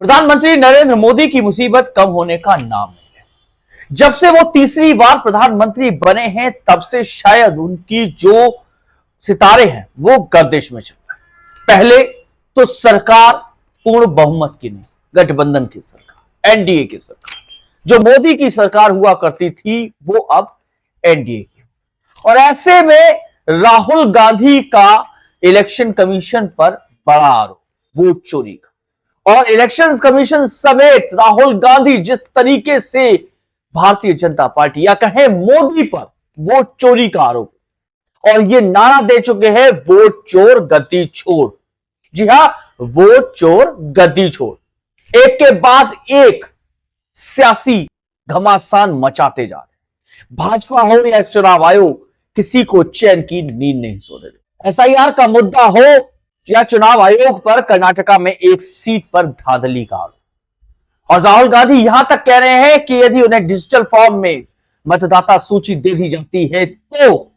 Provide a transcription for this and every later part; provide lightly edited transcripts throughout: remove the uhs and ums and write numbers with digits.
प्रधानमंत्री नरेंद्र मोदी की मुसीबत कम होने का नाम नहीं है। जब से वो तीसरी बार प्रधानमंत्री बने हैं तब से शायद उनकी जो सितारे हैं वो गर्दिश में चल रहे हैं। पहले तो सरकार पूर्ण बहुमत की नहीं, गठबंधन की सरकार, एनडीए की सरकार, जो मोदी की सरकार हुआ करती थी वो अब एनडीए की। और ऐसे में राहुल गांधी का इलेक्शन कमीशन पर बड़ा आरोप, वोट चोरी का। और इलेक्शन कमीशन समेत राहुल गांधी जिस तरीके से भारतीय जनता पार्टी या कहें मोदी पर वोट चोरी का आरोप, और ये नारा दे चुके हैं वोट चोर गद्दी छोड़। जी हां, वोट चोर गद्दी छोड़। एक के बाद एक सियासी घमासान मचाते जा रहे। भाजपा हो या चुनाव आयोग, किसी को चैन की नींद नहीं सोने दे। एसआईआर का मुद्दा हो या चुनाव आयोग पर कर्नाटका में एक सीट पर धांधली का आरोप। और राहुल गांधी यहां तक कह रहे हैं कि यदि उन्हें डिजिटल फॉर्म में मतदाता सूची दे दी जाती है तो,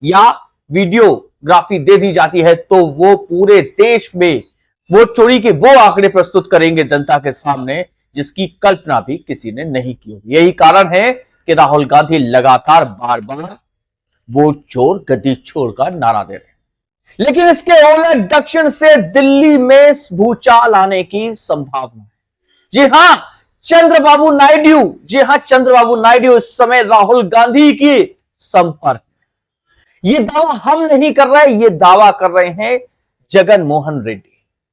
या वीडियोग्राफी दे दी जाती है तो वो पूरे देश में वोट चोरी के वो आंकड़े प्रस्तुत करेंगे जनता के सामने जिसकी कल्पना भी किसी ने नहीं की होगी। यही कारण है कि राहुल गांधी लगातार बार बार वोट चोर गद्दी छोड़ का नारा दे रहे हैं। लेकिन इसके उलट दक्षिण से दिल्ली में भूचाल आने की संभावना है। जी हां, चंद्रबाबू नायडू, जी हां, चंद्रबाबू नायडू इस समय राहुल गांधी के संपर्क। ये दावा हम नहीं कर रहे, ये दावा कर रहे हैं जगन मोहन रेड्डी।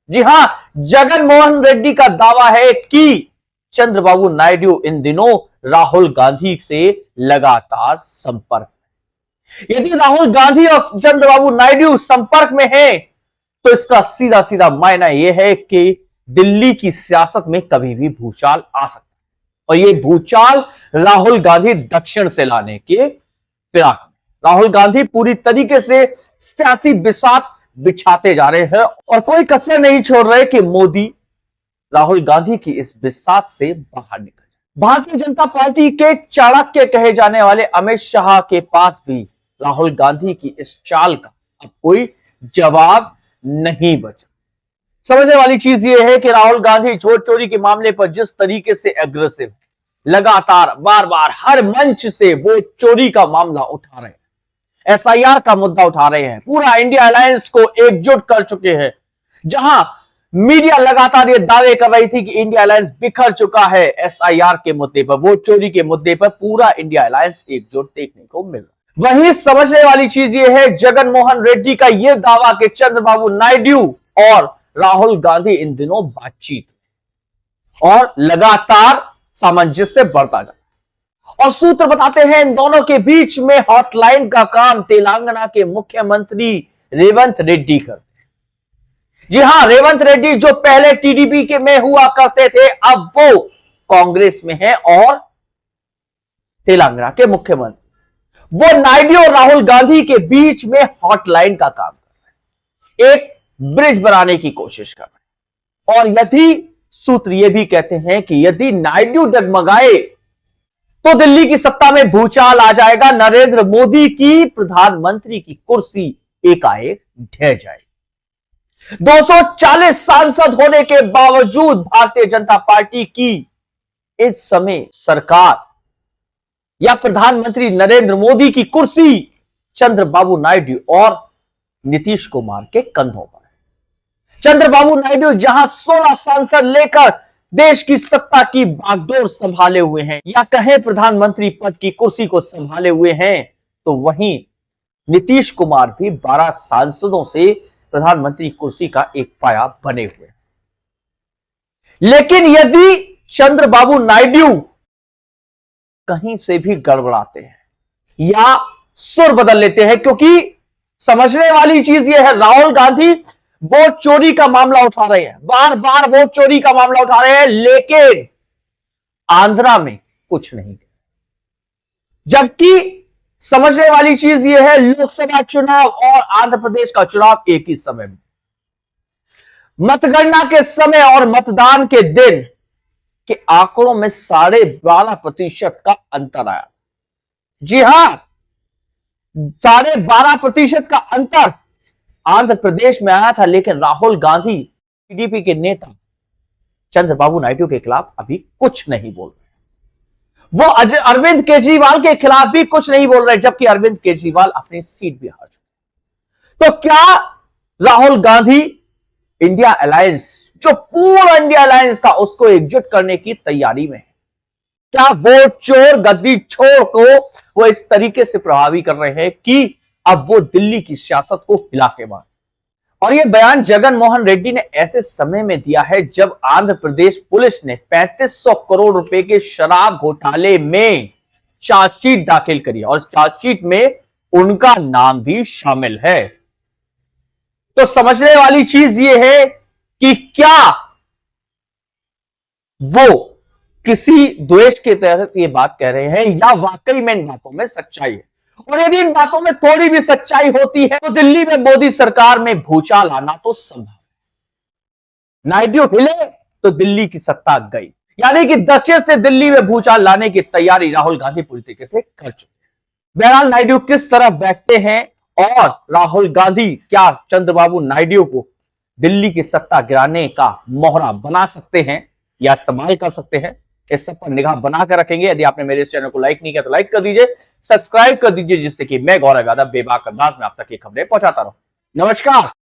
जी हां, जगन मोहन रेड्डी का दावा है कि चंद्रबाबू नायडू इन दिनों राहुल गांधी से लगातार संपर्क। यदि राहुल गांधी और चंद्रबाबू नायडू संपर्क में हैं, तो इसका सीधा सीधा मायना यह है कि दिल्ली की सियासत में कभी भी भूचाल आ सकता है। और यह भूचाल राहुल गांधी दक्षिण से लाने के फिराक में। राहुल गांधी पूरी तरीके से सियासी बिसात बिछाते जा रहे हैं और कोई कसर नहीं छोड़ रहे कि मोदी राहुल गांधी की इस बिसात से बाहर निकल जाए। भारतीय जनता पार्टी के चाणक्य कहे जाने वाले अमित शाह के पास भी राहुल गांधी की इस चाल का अब कोई जवाब नहीं बचा। समझने वाली चीज यह है कि राहुल गांधी वोट चोरी के मामले पर जिस तरीके से एग्रेसिव, लगातार बार बार हर मंच से वोट चोरी का मामला उठा रहे हैं, एसआईआर का मुद्दा उठा रहे हैं, पूरा इंडिया अलायंस को एकजुट कर चुके हैं। जहां मीडिया लगातार ये दावे कर रही थी कि इंडिया अलायंस बिखर चुका है, एसआईआर के मुद्दे पर, वोट चोरी के मुद्दे पर पूरा इंडिया अलायंस एकजुट देखने को मिल रहा है। वहीं समझने वाली चीज ये है जगन मोहन रेड्डी का यह दावा कि चंद्रबाबू नायडू और राहुल गांधी इन दिनों बातचीत और लगातार सामंजस्य बढ़ता जा, और सूत्र बताते हैं इन दोनों के बीच में हॉटलाइन का काम तेलंगाना के मुख्यमंत्री रेवंत रेड्डी करते हैं। जी हां, रेवंत रेड्डी जो पहले टीडीपी के में हुआ करते थे, अब वो कांग्रेस में है और तेलंगाना के मुख्यमंत्री। वो नायडू और राहुल गांधी के बीच में हॉटलाइन का काम कर रहे हैं, एक ब्रिज बनाने की कोशिश कर रहे हैं। और यदि सूत्र ये भी कहते हैं कि यदि नायडू डगमगाए तो दिल्ली की सत्ता में भूचाल आ जाएगा, नरेंद्र मोदी की प्रधानमंत्री की कुर्सी एकाएक ढह जाएगी। 240 सांसद होने के बावजूद भारतीय जनता पार्टी की इस समय सरकार या प्रधानमंत्री नरेंद्र मोदी की कुर्सी चंद्रबाबू नायडू और नीतीश कुमार के कंधों पर है। चंद्रबाबू नायडू जहां 16 सांसद लेकर देश की सत्ता की बागडोर संभाले हुए हैं, या कहें प्रधानमंत्री पद की कुर्सी को संभाले हुए हैं, तो वहीं नीतीश कुमार भी 12 सांसदों से प्रधानमंत्री कुर्सी का एक पाया बने हुए हैं। लेकिन यदि चंद्रबाबू नायडू कहीं से भी गड़बड़ाते हैं या सुर बदल लेते हैं, क्योंकि समझने वाली चीज यह है राहुल गांधी वोट चोरी का मामला उठा रहे हैं, बार बार वोट चोरी का मामला उठा रहे हैं, लेकिन आंध्रा में कुछ नहीं। जबकि समझने वाली चीज यह है लोकसभा चुनाव और आंध्र प्रदेश का चुनाव एक ही समय में, मतगणना के समय और मतदान के दिन के आंकड़ों में 12.5% का अंतर आया। जी हां, 12.5% का अंतर आंध्र प्रदेश में आया था, लेकिन राहुल गांधी टीडीपी के नेता चंद्रबाबू नायडू के खिलाफ अभी कुछ नहीं बोल रहे। वो अरविंद केजरीवाल के खिलाफ भी कुछ नहीं बोल रहे, जबकि अरविंद केजरीवाल अपनी सीट भी हार चुके। तो क्या राहुल गांधी इंडिया अलायंस, जो पूरा इंडिया अलायंस था, उसको एकजुट करने की तैयारी में है? क्या वोट चोर गद्दी छोड़ को वो इस तरीके से प्रभावी कर रहे हैं कि अब वो दिल्ली की सियासत को हिला के मार? और ये बयान जगन मोहन रेड्डी ने ऐसे समय में दिया है जब आंध्र प्रदेश पुलिस ने 3500 करोड़ रुपए के शराब घोटाले में चार्जशीट दाखिल करी और इस चार्जशीट में उनका नाम भी शामिल है। तो समझने वाली चीज ये है कि क्या वो किसी द्वेष के तहत ये बात कह रहे हैं या वाकई में इन बातों में सच्चाई है? और यदि इन बातों में थोड़ी भी सच्चाई होती है तो दिल्ली में मोदी सरकार में भूचाल आना तो संभव है। नायडू हिले तो दिल्ली की सत्ता गई, यानी कि दक्षिण से दिल्ली में भूचाल लाने की तैयारी राहुल गांधी पूरी तरीके से कर चुके हैं। बहरहाल नायडू किस तरह बैठते हैं और राहुल गांधी क्या चंद्रबाबू नायडू को दिल्ली की सत्ता गिराने का मोहरा बना सकते हैं या इस्तेमाल कर सकते हैं, इस सब पर निगाह बनाकर रखेंगे। यदि आपने मेरे इस चैनल को लाइक नहीं किया तो लाइक कर दीजिए, सब्सक्राइब कर दीजिए, जिससे कि मैं गौरव यादव बेबाक अंदाज में आप तक ये खबरें पहुंचाता रहूं। नमस्कार।